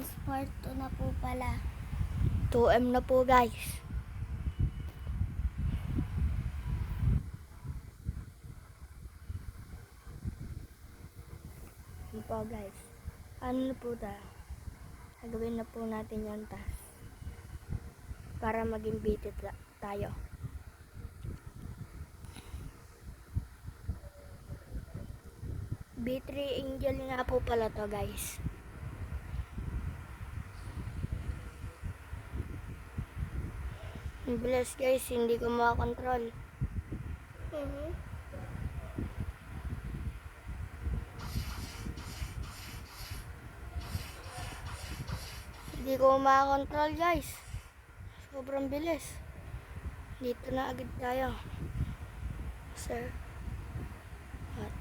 guys, part 2 na po pala. 2M na po guys. Yun po guys. Ano na po tayo? Gagawin na po natin yung task. Para maging bitit tayo. B3 Angel nga po pala to guys. Ang bilis guys, hindi ko makakontrol. Hindi ko makakontrol guys. Sobrang bilis. Dito na agad tayo. Sir. What?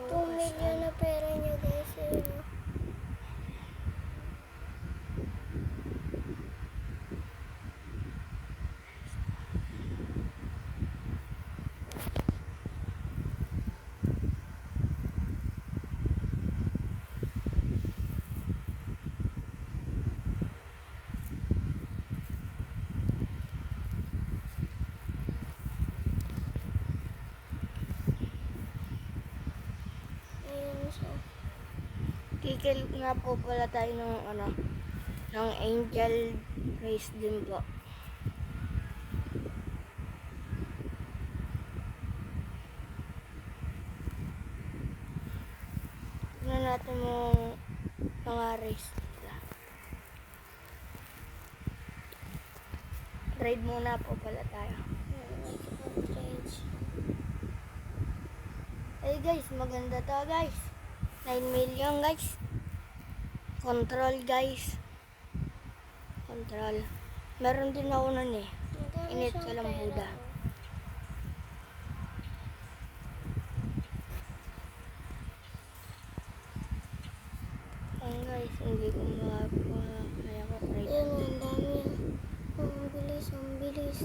2 million na pera nyo guys. Ayun o. Kikil nga po pala tayo ng angel race din po. Tignan natin mga race nila. Trade muna po pala tayo. Hey guys, maganda to guys. 9 million guys. Control guys. Control. Meron din ako nun eh. Init ka lang Buda. Ang guys, hindi ko kaya ko trade. Ayun, ang dami. Ang bilis, ang bilis.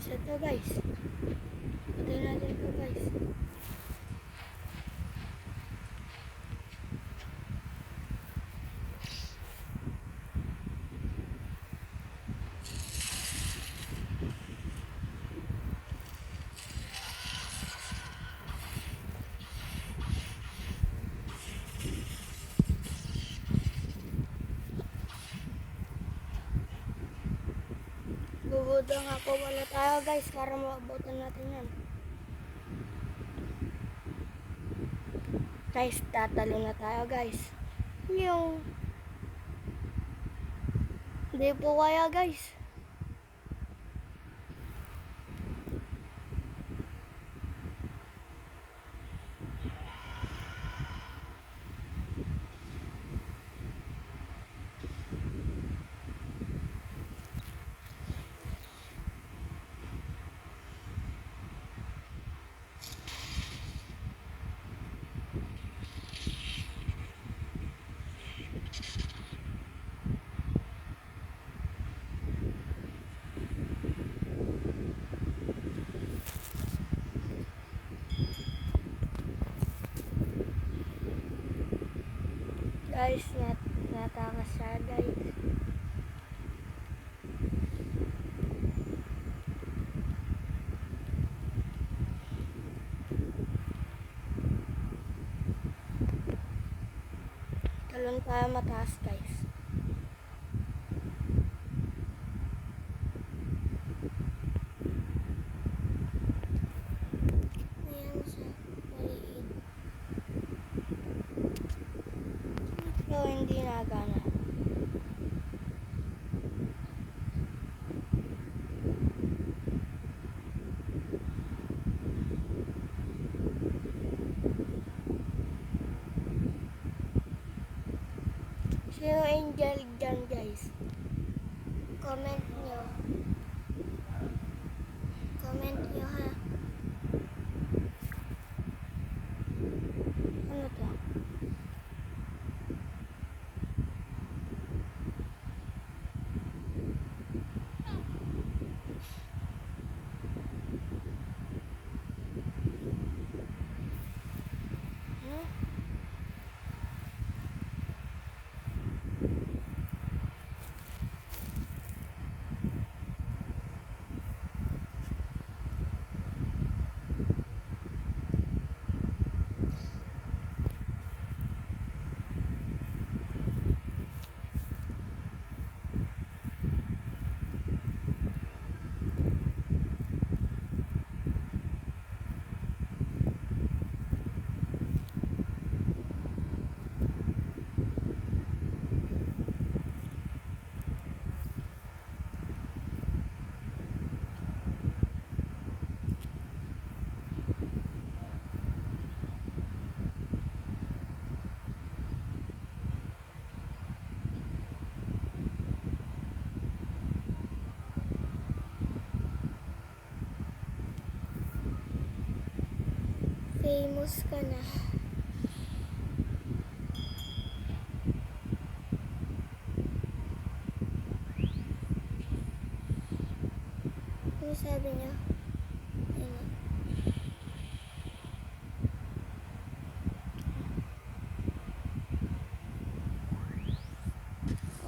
Isa to guys. Patay natin to guys. Gugudo nga po wala tayo guys para maabutan natin yan. Guys, tatalo na tayo guys. Yung hindi po kaya guys. Guys, natakas siya guys. Talon tayo mataas guys. Ayan siya. Maliit. So, hindi nagana. Sino angel dyan guys? Comment nyo. Comment nyo ha. Ano to? Famous ka na. Ano sabi niya? Ayun.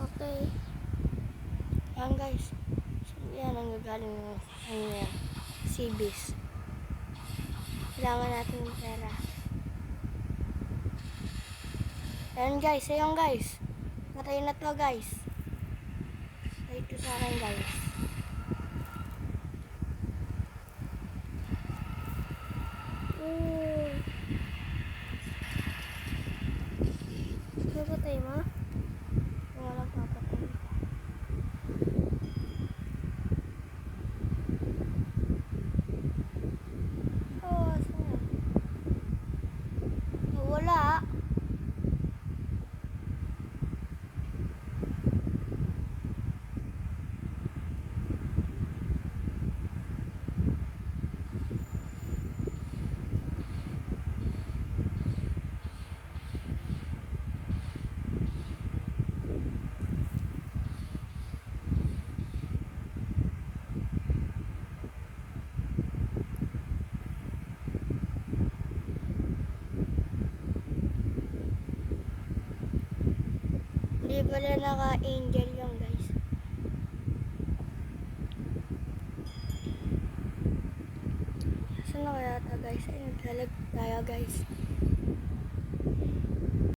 Okay. Yan guys. So, yan ang gagaling ng ano yan. CBs. Kailangan natin ng pera. Ayan guys, ayun guys. Patay na to guys. Patay ito sa akin guys. Papatay mo? Walang papatay. Oh, saan? Wala. Hindi pala naka-angel yung guys. Saan na kaya ito guys? Ay, naglalag tayo guys.